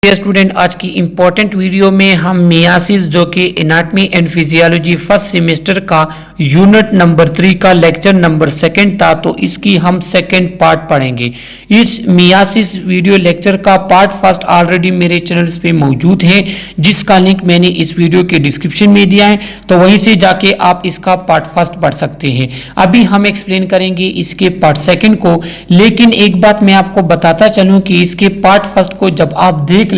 Student, आज की important video में हम मियासिस जो कि anatomy and physiology first semester का यूनिट नंबर 3 का लेक्चर नंबर 2 था, तो इसकी हम सेकंड पार्ट पढ़ेंगे। इस मियासिस वीडियो लेक्चर का पार्ट फर्स्ट ऑलरेडी मेरे चैनल पे मौजूद है, जिसका लिंक मैंने इस वीडियो के डिस्क्रिप्शन में दिया है, तो वहीं से जाके आप इसका पार्ट फर्स्ट पढ़ सकते हैं। अभी हम एक्सप्लेन करेंगे इसके पार्ट सेकंड को, लेकिन एक बात मैं आपको बताता चलूं कि इसके पार्ट फर्स्ट को जब आप देख लें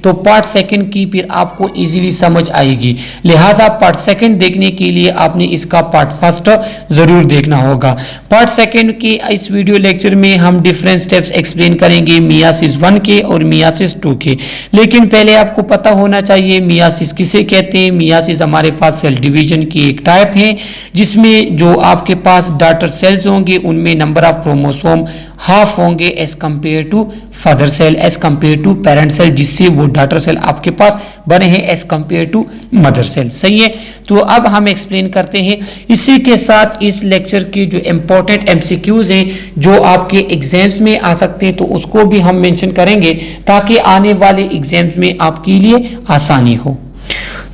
तो पार्ट सेकंड की फिर आपको इजीली समझ आएगी। लिहाजा पार्ट सेकंड देखने के लिए आपने इसका पार्ट फर्स्ट जरूर देखना होगा। पार्ट सेकंड के इस वीडियो लेक्चर में हम डिफरेंट स्टेप्स एक्सप्लेन करेंगे मियासिस 1 के और मियासिस 2 के। लेकिन पहले आपको पता होना चाहिए मियासिस किसे कहते हैं। मियासिस हमारे पास सेल डिवीजन की एक टाइप है, जिसमें जो आपके पास डॉटर सेल्स होंगे उनमें नंबर ऑफ क्रोमोसोम हाफ होंगे as compare to father cell, as compare to parent cell, जिससे वो डॉटर सेल आपके पास बने हैं as compare to mother cell. सही है, तो अब हम एक्सप्लेन करते हैं। इसी के साथ इस लेक्चर के जो इंपॉर्टेंट एमसीक्यूज हैं जो आपके एग्जाम्स में आ सकते हैं, तो उसको भी हम मेंशन करेंगे ताकि आने वाले एग्जाम्स में आपके लिए आसानी हो।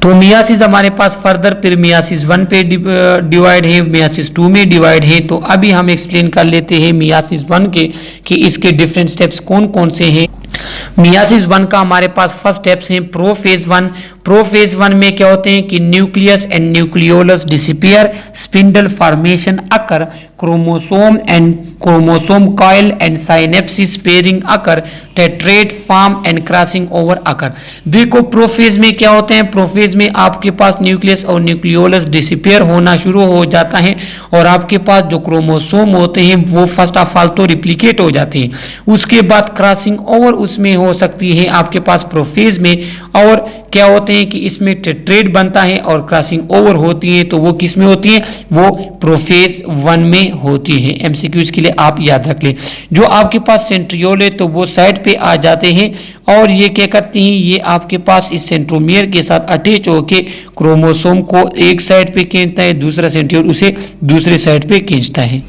तो मियासिस हमारे पास फर्दर फिर मियासिस 1 पे डिवाइड है, मियासिस 2 में डिवाइड है। तो अभी हम एक्सप्लेन कर लेते हैं मियासिस 1 के कि इसके डिफरेंट स्टेप्स कौन कौन से हैं। मियासिस 1 का हमारे पास फर्स्ट स्टेप्स हैं प्रोफेज 1। प्रोफेज 1 में क्या होते हैं कि nucleus and nucleolus disappear, spindle formation occur, chromosome coil and synapsis pairing occur, tetrad form and crossing over occur. देखो प्रोफेज में क्या होते हैं, प्रोफेज में आपके पास न्यूक्लियस और न्यूक्लियोलस डिसअपीयर होना शुरू हो जाता है और आपके पास जो क्रोमोसोम होते हैं वो फर्स्ट ऑफ ऑल तो रिप्लिकेट हो जाते हैं, उसके बाद क्रॉसिंग ओवर उसमें हो सकती है आपके पास प्रोफेज में। और क्या होते हैं कि इसमें टेट्रेट बनता है और क्रॉसिंग ओवर होती है, तो वो किस में होती है, वो प्रोफेज 1 में होती है। एमसीक्यूज के लिए आप याद रख लें। जो आपके पास सेंट्रियोल है तो वो साइड पे आ जाते हैं और ये क्या करते हैं, ये आपके पास इस सेंट्रोमियर के साथ अटैच होकर क्रोमोसोम को एक साइड पे खींचता है, दूसरा सेंट्रियोल उसे दूसरे साइड पे खींचता है।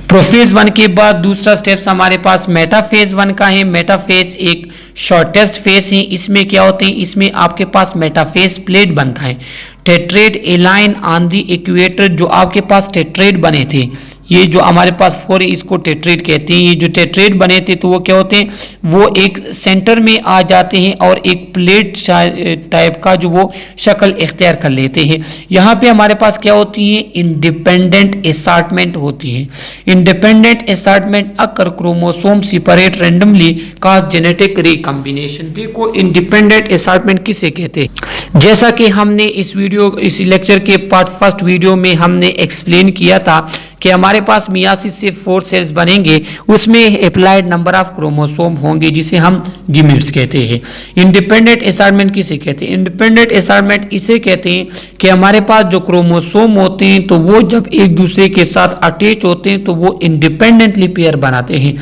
प्रोफेज 1 के बाद दूसरा स्टेप्स हमारे पास मेटाफेज 1 का है। मेटाफेज एक शॉर्टेस्ट फेज है। इसमें क्या होते हैं, इसमें आपके पास मेटाफेज प्लेट बनता है। टेट्रेट एलाइन ऑन द इक्वेटर, जो आपके पास टेट्रेट बने थे, ये जो हमारे पास 4 है इसको टेट्रेट कहते हैं। ये जो टेट्रेट बने थे तो वो क्या होते हैं, वो एक सेंटर में आ जाते हैं और एक प्लेट टाइप का जो वो शक्ल इख्तियार कर लेते हैं। यहाँ पे हमारे पास क्या होती है, इंडिपेंडेंट असॉर्टमेंट होती है। Independent assortment occur chromosome separate randomly cause genetic recombination. देखो इंडिपेंडेंट असॉर्टमेंट किसे कहते हैं, जैसा कि हमने इस लेक्चर के पार्ट फर्स्ट वीडियो में हमने एक्सप्लेन किया था कि हमारे पास मियासिस से 4 सेल्स बनेंगे, उसमें अप्लाइड नंबर ऑफ क्रोमोसोम होंगे जिसे हम गीमेट्स कहते हैं। इंडिपेंडेंट असॉर्टमेंट किसे कहते हैं, इंडिपेंडेंट असॉर्टमेंट इसे कहते हैं कि हमारे पास जो क्रोमोसोम होते हैं तो वो जब एक दूसरे के साथ अटैच होते हैं तो वो इंडिपेंडेंटली पेयर बनाते हैं।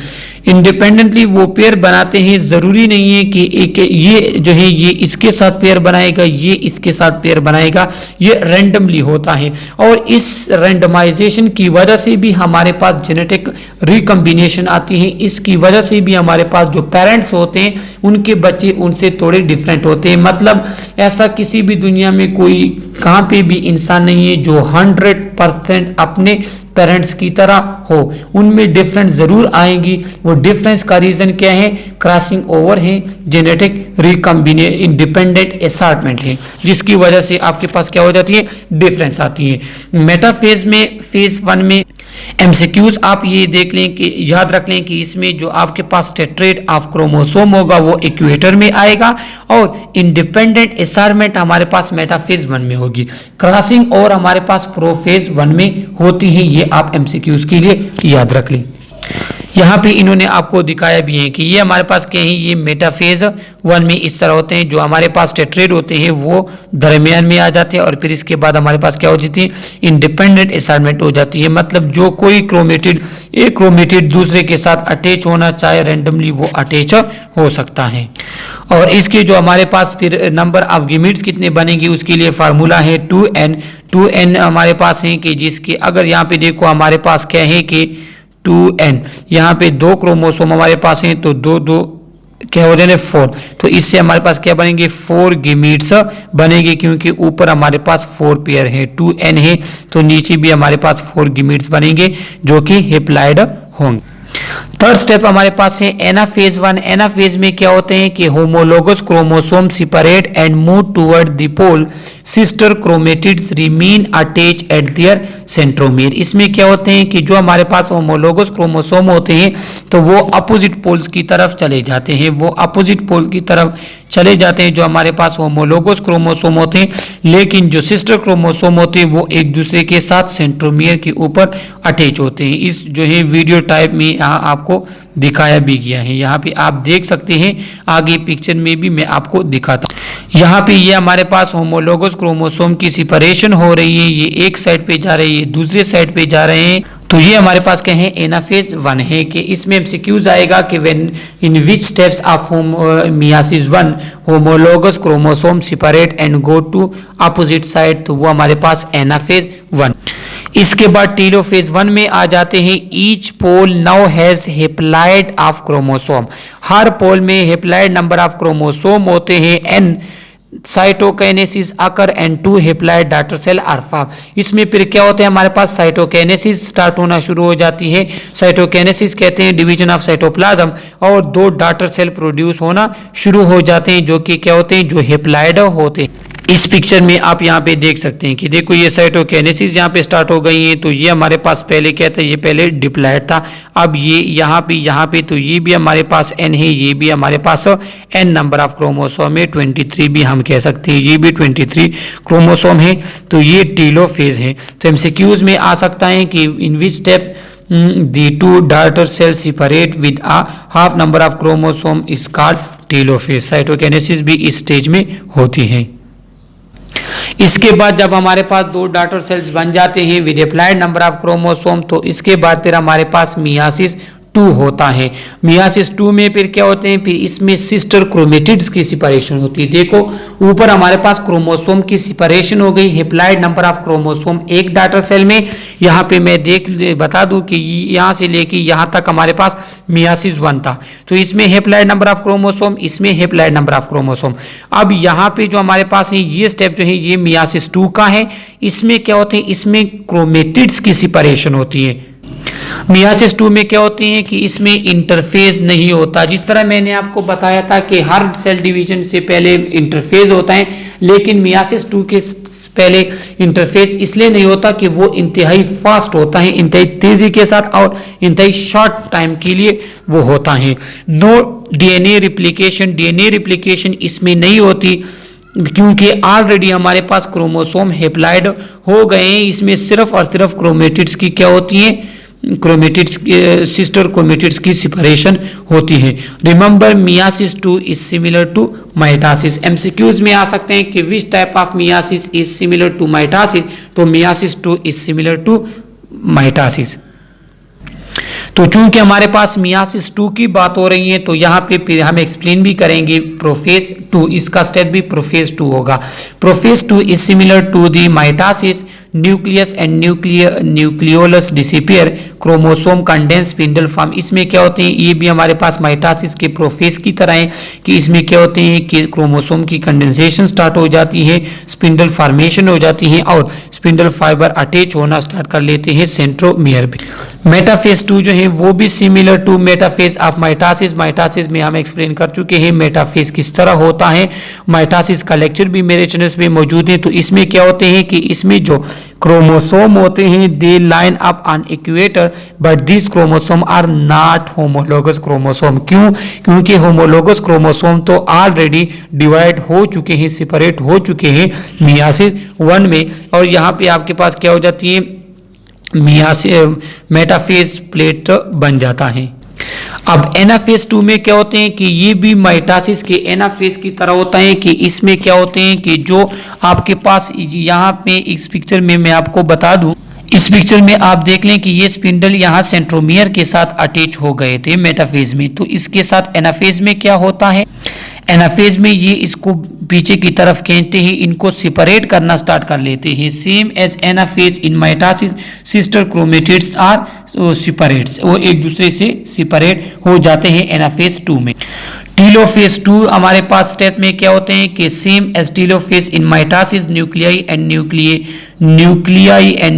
इंडिपेंडेंटली वो पेयर बनाते हैं, जरूरी नहीं है कि एक ये जो है ये इसके साथ पेयर बनाएगा, ये इसके साथ पेयर बनाएगा, ये रैंडमली होता है। और इस रैंडमाइजेशन की वजह से भी हमारे पास जेनेटिक रिकॉम्बिनेशन आती है। इसकी वजह से भी हमारे पास जो पेरेंट्स होते हैं उनके बच्चे उनसे थोड़े डिफरेंट होते हैं। मतलब ऐसा किसी भी दुनिया में कोई कहाँ पे भी इंसान नहीं है जो 100% अपने पेरेंट्स की तरह हो, उनमें डिफरेंस जरूर आएंगी। वो डिफरेंस का रीजन क्या है, क्रॉसिंग ओवर है, जेनेटिक रिकॉम्बिनेशन, इंडिपेंडेंट असॉर्टमेंट है, जिसकी वजह से आपके पास क्या हो जाती है, डिफरेंस आती है। मेटाफेज में फेज 1 में एमसीक्यूज आप ये देख लें कि याद रख लें कि इसमें जो आपके पास टेट्रेट ऑफ क्रोमोसोम होगा वो इक्वेटर में आएगा और इंडिपेंडेंट असॉर्टमेंट हमारे पास मेटाफेज 1 में होगी। क्रॉसिंग और हमारे पास प्रोफेज 1 में होती है। ये आप एमसीक्यूज के लिए याद रख लें। यहाँ पे इन्होंने आपको दिखाया भी है कि ये हमारे पास क्या है, ये मेटाफेज 1 में इस तरह होते हैं। जो हमारे पास टेट्रेट होते हैं वो दरमियान में आ जाते हैं और फिर इसके बाद हमारे पास क्या हो जाती है, इंडिपेंडेंट असॉर्टमेंट हो जाती है। मतलब जो कोई एक क्रोमेटिड दूसरे के साथ अटैच होना चाहे रैंडमली वो अटैच हो सकता है। और इसके जो हमारे पास फिर नंबर ऑफ गीमेट्स कितने बनेंगे उसके लिए फार्मूला है 2n हमारे पास है कि जिसके अगर यहाँ पे देखो हमारे पास क्या है कि 2n, यहाँ पे 2 क्रोमोसोम हमारे पास हैं तो 2 क्या हो जाएंगे 4। तो इससे हमारे पास क्या बनेंगे 4 गैमीट्स बनेंगे, क्योंकि ऊपर हमारे पास 4 पेयर है 2n है, तो नीचे भी हमारे पास 4 गैमीट्स बनेंगे जो कि हैप्लॉइड होंगे। थर्ड स्टेप हमारे पास है एनाफेज 1। एनाफेज में क्या होते हैं कि homologous chromosome separate and move toward the pole, sister chromatids remain attach at their centromere. इसमें क्या होते हैं कि जो हमारे पास होमोलोगस क्रोमोसोम होते हैं तो वो अपोजिट पोल्स की तरफ चले जाते हैं, वो अपोजिट पोल की तरफ चले जाते हैं जो हमारे पास होमोलोगस क्रोमोसोम होते हैं, लेकिन जो सिस्टर क्रोमोसोम होते हैं वो एक दूसरे के साथ सेंट्रोमियर के ऊपर अटैच होते हैं। इस जो है वीडियो टाइप में यहाँ आपको दिखाया भी गया है, यहाँ पे आप देख सकते हैं, आगे पिक्चर में भी मैं आपको दिखाता हूँ। यहाँ पे ये हमारे पास होमोलोगस क्रोमोसोम की सेपरेशन हो रही है, ये एक साइड पे जा रहे हैं, ये दूसरे साइड पे जा रहे हैं। तो ये हमारे पास क्या है एनाफेज 1 है कि इसमें एमसीक्यूज आएगा कि when in which steps of meiosis 1 homologous chromosome separate and go to opposite side, तो वो हमारे पास एनाफेज 1। इसके बाद टीलोफेज 1 में आ जाते हैं। Each pole now has haploid of chromosome, हर पोल में हैप्लॉइड नंबर ऑफ क्रोमोसोम होते हैं n। Cytokinesis occur and 2 haploid daughter cell are form. इसमें फिर क्या होता है हमारे पास साइटोकाइनेसिस स्टार्ट होना शुरू हो जाती है। साइटोकाइनेसिस कहते हैं डिवीजन ऑफ साइटोप्लाज्म, और 2 डॉटर सेल प्रोड्यूस होना शुरू हो जाते हैं जो कि क्या होते हैं जो हैप्लॉइड होते हैं। इस पिक्चर में आप यहाँ पे देख सकते हैं कि देखो ये साइटोकाइनेसिस यहाँ पे स्टार्ट हो गई है, तो ये हमारे पास पहले क्या था, ये पहले डिप्लॉइड था, अब ये यहाँ पे तो ये भी हमारे पास n है, ये भी हमारे पास n नंबर ऑफ क्रोमोसोम है, 23 भी हम कह सकते हैं, ये भी 23 क्रोमोसोम है, तो ये टीलोफेज है। तो एमसीक्यूज में आ सकता है कि इन which step the 2 daughter cells separate with a half number of chromosome is called telophase। Cytokinesis भी इस स्टेज में होती है। इसके बाद जब हमारे पास 2 डॉटर सेल्स बन जाते हैं with applied number of chromosome, तो इसके बाद फिर हमारे पास मियासिस 2 होता है। मियासिस 2 में फिर क्या होते हैं, फिर इसमें सिस्टर क्रोमेटिड्स की सेपरेशन होती है। देखो ऊपर हमारे पास क्रोमोसोम की सेपरेशन हो गई, हैप्लॉइड नंबर ऑफ क्रोमोसोम एक डॉटर सेल में। यहाँ पे मैं बता दूं कि यहाँ से लेके यहाँ तक हमारे पास मियासिस 1 था, तो इसमें हैप्लॉइड नंबर ऑफ क्रोमोसोम, इसमें हैप्लॉइड नंबर ऑफ क्रोमोसोम। अब यहाँ पे जो हमारे पास है ये स्टेप जो है ये मियासिस 2 का है। इसमें क्या होते हैं, इसमें क्रोमेटिड्स की सेपरेशन होती है। मियासिस 2 में क्या होती है कि इसमें इंटरफेज नहीं होता। जिस तरह मैंने आपको बताया था कि हर सेल डिवीजन से पहले इंटरफेज होता है, लेकिन मियासिस 2 के पहले इंटरफेस इसलिए नहीं होता कि वो इंतहाई फास्ट होता है, इंतहाई तेजी के साथ और इंतहाई शॉर्ट टाइम के लिए वो होता है। नो डीएनए रिप्लिकेशन इसमें नहीं होती, क्योंकि ऑलरेडी हमारे पास क्रोमोसोम हैप्लॉइड हो गए हैं। इसमें सिर्फ और सिर्फ क्रोमेटिड्स की क्या होती है, क्रोमेटिड्स सिस्टर क्रोमेटिड्स की सेपरेशन होती है। Remember meiosis 2 is similar to mitosis. MCQs में आ सकते हैं कि which type of meiosis is similar to mitosis, तो meiosis 2 is similar to mitosis. तो चूंकि हमारे पास मियासिस 2 की बात हो रही है, तो यहाँ पे फिर हम एक्सप्लेन भी करेंगे प्रोफेज 2, इसका स्टेप भी प्रोफेज 2 होगा। Prophase 2 is similar to the mitosis, nucleus and nucleolus disappear, chromosome condense spindle form. इसमें क्या होते हैं, ये भी हमारे पास माइटोसिस के प्रोफेज की तरह है कि इसमें क्या होते हैं कि क्रोमोसोम की कंडेंसेशन स्टार्ट हो जाती है, स्पिंडल फॉर्मेशन हो जाती है और स्पिंडल फाइबर अटैच होना स्टार्ट कर लेते हैं सेंट्रोमियर पे। मेटाफेज 2 जो है वो भी similar to metaphase of mitosis. Mitosis में हम एक्सप्लेन कर चुके हैं मेटाफेज किस तरह होता है, माइटोसिस का लेक्चर भी मेरे चैनल पे मौजूद है। तो इसमें क्या होते हैं कि इसमें जो क्रोमोसोम होते हैं they line up on equator, but this chromosome are not homologous chromosome. क्यों? क्योंकि होमोलोगस क्रोमोसोम तो ऑलरेडी डिवाइड हो चुके हैं, सेपरेट हो चुके हैं मियासिस 1 में, और यहाँ पे आपके पास क्या हो जाती है, मेटाफेज प्लेट बन जाता है। अब एनाफेज 2 में क्या होते हैं कि ये भी माइटोसिस के एनाफेज की तरह होता है कि इसमें क्या होते हैं कि जो आपके पास यहाँ पे इस पिक्चर में मैं आपको बता दूं, इस पिक्चर में आप देख लें कि ये स्पिंडल यहाँ सेंट्रोमियर के साथ अटैच हो गए थे मेटाफेज में। तो इसके साथ एनाफेज में क्या होता है, एनाफेज में ये इसको पीछे की तरफ खींचते ही इनको सेपरेट करना स्टार्ट कर लेते हैं। Same as anaphase in mitosis sister chromatids are separates, वो एक दूसरे से सेपरेट हो जाते हैं एनाफेज 2 में। टेलोफेज 2 हमारे पास स्टेप में क्या होते हैं कि same as telophase in mitosis nuclei and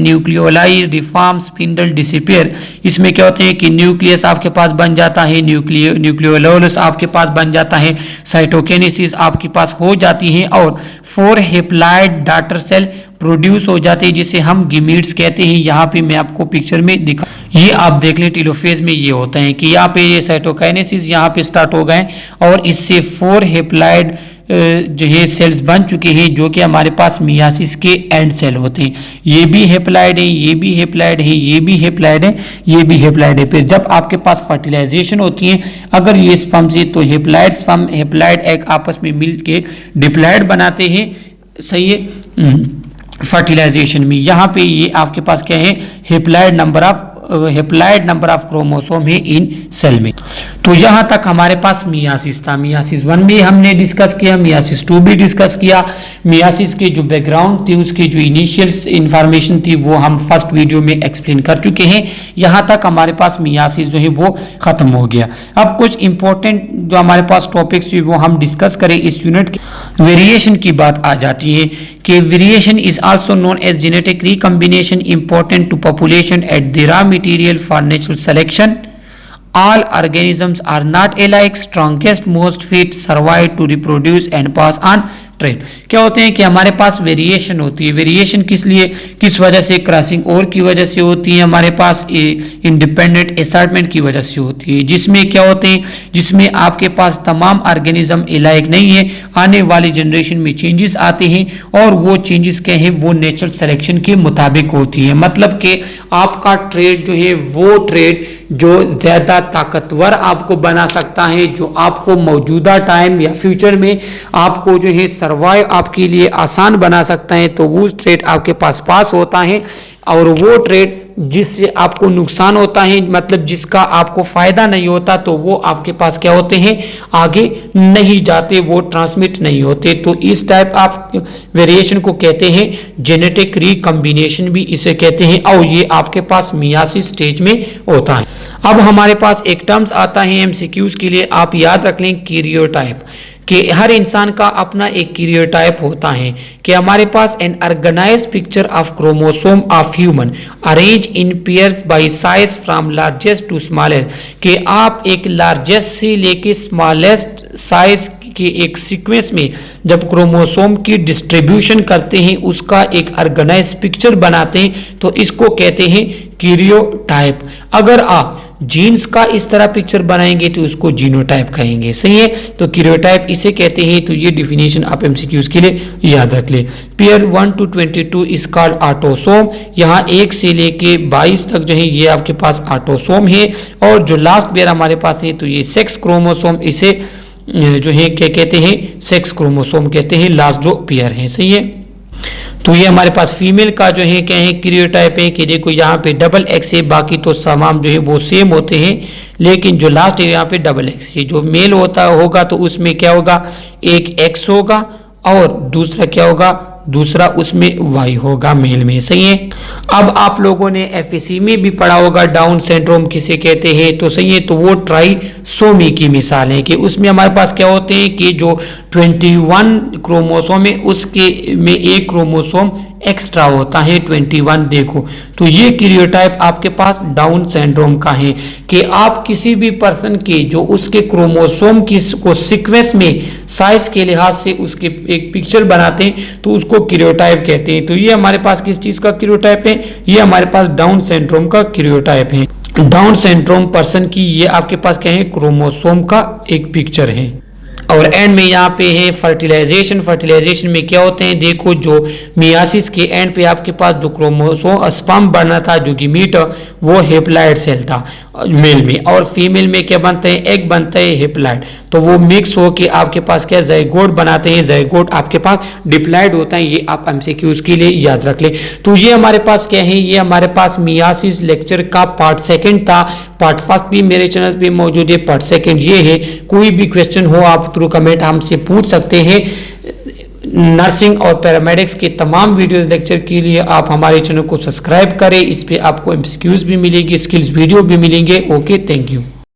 nucleoli reform spindle disappear. इसमें क्या होते हैं कि न्यूक्लियस आपके पास बन जाता है, न्यूक्लियोलस आपके पास बन जाता है, साइटोकिनेसिस आपके पास हो जाती है और 4 हेप्लॉइड डॉटर सेल प्रोड्यूस हो जाते हैं जिसे हम गीमीट्स कहते हैं। यहाँ पे मैं आपको पिक्चर में दिखा, ये आप देख लें टेलोफेज में ये होता है कि यहाँ पे ये साइटोकाइनेसिस यहाँ पे स्टार्ट हो गए और इससे 4 हेप्लॉइड जो है सेल्स बन चुके हैं जो कि हमारे पास मियासिस के एंड सेल होते हैं। ये भी हेप्लॉइड है, ये भी हेप्लॉइड है, ये भी हेप्लॉइड है, ये भी हेप्लॉइड है। फिर जब आपके पास फर्टिलाइजेशन होती है अगर ये स्पर्म से, तो हेप्लॉइड एग आपस में मिल के डिप्लॉइड बनाते हैं, सही है, फर्टिलाइजेशन में। यहाँ पे ये आपके पास क्या है, हेप्लॉइड नंबर ऑफ क्रोमोसोम है इन सेल में। तो यहाँ तक हमारे पास मियासिस था। मियासिस 1 भी हमने डिस्कस किया, मियासिस 2 भी डिस्कस किया। मियासिस के जो बैकग्राउंड थी, उसकी जो इनिशियल इंफॉर्मेशन थी वो हम फर्स्ट वीडियो में एक्सप्लेन कर चुके हैं। यहाँ तक हमारे पास मियासिस जो है वो खत्म हो गया। अब कुछ इंपॉर्टेंट जो हमारे पास टॉपिक्स वो हम डिस्कस करें इस यूनिट के। वेरिएशन की बात आ जाती है कि variation is also known as genetic recombination important to population at the raw material for natural selection. All organisms are not alike. Strongest, most fit survive to reproduce and pass on trait. क्या होते हैं कि हमारे पास variation होती है। Variation किस लिए, किस वजह से, क्रॉसिंग ओवर की वजह से होती है, हमारे पास इंडिपेंडेंट असॉर्टमेंट की वजह से होती है। जिसमें क्या होते हैं, जिसमें आपके पास तमाम ऑर्गेनिज्म अलग नहीं है, आने वाली जनरेशन में चेंजेस आते हैं और वो चेंजेस क्या है, वो नेचुरल सिलेक्शन के मुताबिक होती है। मतलब कि आपका ट्रेड जो है वो ट्रेड जो ज़्यादा ताकतवर आपको बना सकता है, जो आपको मौजूदा टाइम या फ्यूचर में आपको जो है सर्वाइव आपके लिए आसान बना सकता है, तो वो ट्रेड आपके पास होता है। और वो ट्रेड जिससे आपको नुकसान होता है, मतलब जिसका आपको फायदा नहीं होता, तो वो आपके पास क्या होते हैं, आगे नहीं जाते, वो ट्रांसमिट नहीं होते। तो इस टाइप आप वेरिएशन को कहते हैं जेनेटिक रिकॉम्बिनेशन भी इसे कहते हैं, और ये आपके पास मियासिस स्टेज में होता है। अब हमारे पास एक टर्म्स आता है एमसीक्यूज के लिए, आप याद रख लें कैरियोटाइप, कि हर इंसान का अपना एक कैरियोटाइप होता है। कि हमारे पास an organized picture of chromosome of human arrange in pairs by size from largest to smallest, कि आप एक लार्जेस्ट से लेके स्मॉलेस्ट साइज के एक सीक्वेंस में जब क्रोमोसोम की डिस्ट्रीब्यूशन करते हैं, उसका एक ऑर्गेनाइज्ड पिक्चर बनाते हैं, तो इसको कहते हैं कैरियोटाइप। अगर आप जीन्स का इस तरह पिक्चर बनाएंगे तो उसको जीनोटाइप कहेंगे, सही है। तो कैरियोटाइप इसे कहते हैं। तो ये डिफिनेशन आप एमसीक्यूज के लिए याद रख ले। Pair 1 to 22 is called autosome. यहाँ 1 से लेके 22 तक जो है ये आपके पास ऑटोसोम है, और जो लास्ट पेयर हमारे पास है तो ये सेक्स क्रोमोसोम, इसे जो है क्या कहते हैं, सेक्स क्रोमोसोम कहते हैं, लास्ट जो पेयर है, सही है। तो ये हमारे पास फीमेल का जो है क्या है, कैरियोटाइप है कि देखो यहाँ पे डबल एक्स है, बाकी तो तमाम जो है वो सेम होते हैं, लेकिन जो लास्ट है यहाँ पे डबल एक्स है। जो मेल होगा तो उसमें क्या होगा, एक एक्स होगा और दूसरा क्या होगा, दूसरा उसमें वाई होगा मेल में, सही है। अब आप लोगों ने एफएससी में भी पढ़ा होगा डाउन सिंड्रोम किसे कहते हैं, तो सही है। तो वो ट्राइसोमी की मिसाल है कि उसमें हमारे पास क्या होते हैं कि जो 21 क्रोमोसोम है उसके में एक क्रोमोसोम एक्स्ट्रा होता है 21। देखो तो ये कैरियोटाइप आपके पास डाउन सिंड्रोम का है कि आप किसी भी पर्सन के जो उसके क्रोमोसोम की को सीक्वेंस में साइज के लिहाज से उसके एक पिक्चर बनाते हैं तो उसको कैरियोटाइप कहते हैं। तो ये हमारे पास किस चीज का कैरियोटाइप है, ये हमारे पास डाउन सिंड्रोम का कैरियोटाइप है। डाउन सिंड्रोम पर्सन की ये आपके पास क्या है, क्रोमोसोम का एक पिक्चर है। और एंड में यहाँ पे है फर्टिलाइजेशन। फर्टिलाइजेशन में क्या होते हैं, देखो जो मियासिस के एंड पे आपके पास जो क्रोमोसोम स्पर्म बना था, जो गीमीट वो हेप्लॉइड सेल था मेल में, और फीमेल में क्या बनते हैं, एग बनता है हेप्लॉइड। तो वो मिक्स हो के आपके पास क्या ज़ाइगोट बनाते हैं, ज़ाइगोट आपके पास डिप्लॉइड होता है। ये आप एमसीक्यूज के लिए याद रख ले। तो ये हमारे पास क्या है, ये हमारे पास मियासिस लेक्चर का पार्ट 2 था। पार्ट 1 भी मेरे चैनल पे मौजूद है, पार्ट 2 ये है। कोई भी क्वेश्चन हो आप थ्रू कमेंट हमसे पूछ सकते हैं। नर्सिंग और पैरामेडिक्स के तमाम वीडियोस लेक्चर के लिए आप हमारे चैनल को सब्सक्राइब करें। इस पे आपको एमसीक्यूज भी मिलेगी, स्किल्स वीडियो भी मिलेंगे। Okay, thank you.